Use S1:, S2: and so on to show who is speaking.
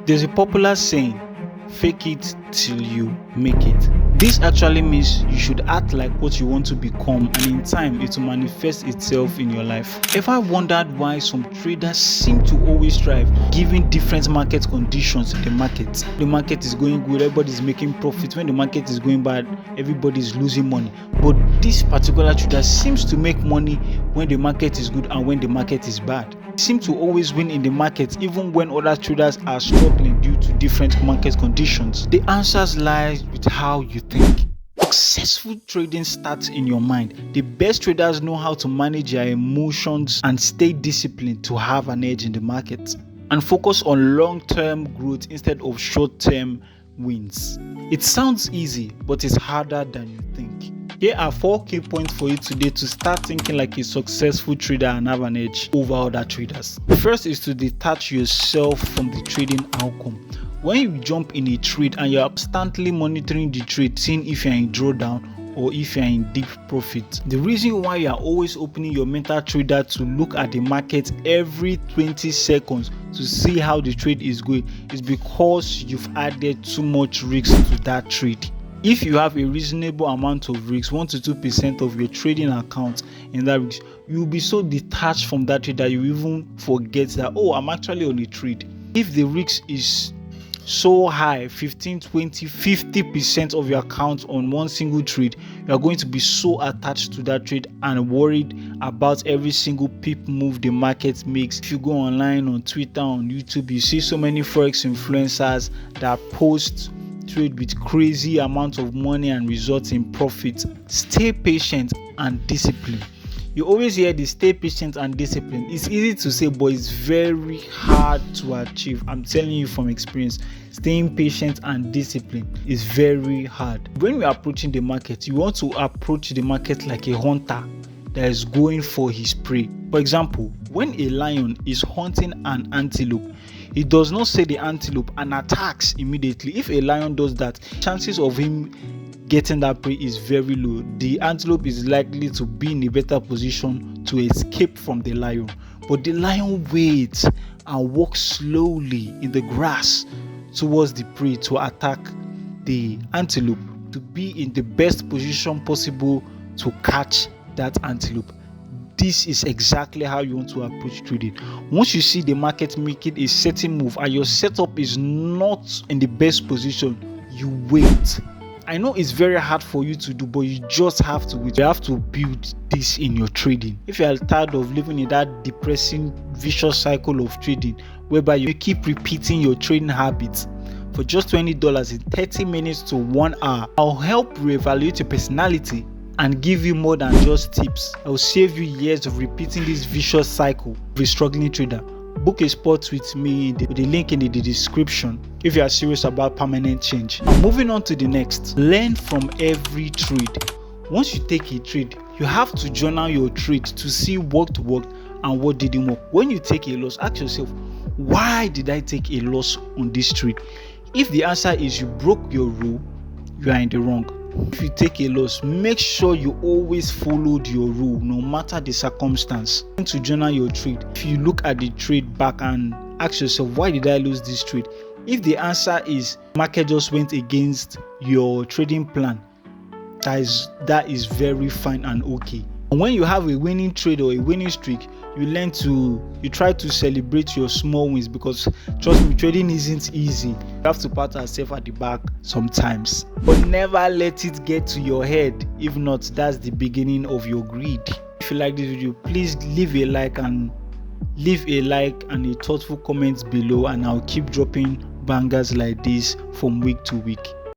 S1: There's a popular saying, fake it till you make it. This actually means you should act like what you want to become, and in time it will manifest itself in your life. Ever wondered why some traders seem to always thrive given different market conditions in the market? The market is going good, everybody's making profit. When the market is going bad, everybody's losing money. But this particular trader seems to make money when the market is good and when the market is bad. Seem to always win in the market even when other traders are struggling due to different market conditions. The answers lie with how you think. Successful trading starts in your mind. The best traders know how to manage their emotions and stay disciplined to have an edge in the market and focus on long-term growth instead of short-term wins. It sounds easy, but it's harder than you think. Here are 4 key points for you today to start thinking like a successful trader and have an edge over other traders. The first is to detach yourself from the trading outcome. When you jump in a trade and you're constantly monitoring the trade, seeing if you're in drawdown or if you're in deep profit, the reason why you're always opening your mental trader to look at the market every 20 seconds to see how the trade is going is because you've added too much risk to that trade. If you have a reasonable amount of risk, 1 to 2% of your trading account in that risk, you'll be so detached from that trade that you even forget that, oh, I'm actually on a trade. If the risk is so high, 15, 20, 50% of your account on one single trade, you are going to be so attached to that trade and worried about every single pip move the market makes. If you go online on Twitter, on YouTube, you see so many Forex influencers that post trade with crazy amounts of money and results in profit. Stay patient and disciplined. You always hear this, stay patient and disciplined. It's easy to say, but it's very hard to achieve. I'm telling you from experience, staying patient and disciplined is very hard. When we're approaching the market, you want to approach the market like a hunter that is going for his prey. For example, when a lion is hunting an antelope, it does not see the antelope and attacks immediately. If a lion does that, chances of him getting that prey is very low. The antelope is likely to be in a better position to escape from the lion. But the lion waits and walks slowly in the grass towards the prey to attack the antelope, to be in the best position possible to catch that antelope. This is exactly how you want to approach trading. Once you see the market making a certain move and your setup is not in the best position, you wait. I know it's very hard for you to do, but you just have to wait. You have to build this in your trading. If you are tired of living in that depressing vicious cycle of trading whereby you keep repeating your trading habits for just $20 in 30 minutes to 1 hour, I'll help reevaluate your personality and give you more than just tips. I will save you years of repeating this vicious cycle of a struggling trader. Book a spot with me with the link in the description if you are serious about permanent change. Now, moving on to the next. Learn from every trade. Once you take a trade, you have to journal your trade to see what worked and what didn't work. When you take a loss, ask yourself, why did I take a loss on this trade? If the answer is you broke your rule, you are in the wrong. If you take a loss, make sure you always followed your rule no matter the circumstance. To journal your trade, if you look at the trade back and ask yourself, why did I lose this trade? If the answer is market just went against your trading plan, that is very fine and okay. And when you have a winning trade or a winning streak, you try to celebrate your small wins, because trust me, trading isn't easy. You have to pat yourself at the back sometimes, but never let it get to your head. If not, that's the beginning of your greed. If you like this video, please leave a like and a thoughtful comment below, and I'll keep dropping bangers like this from week to week.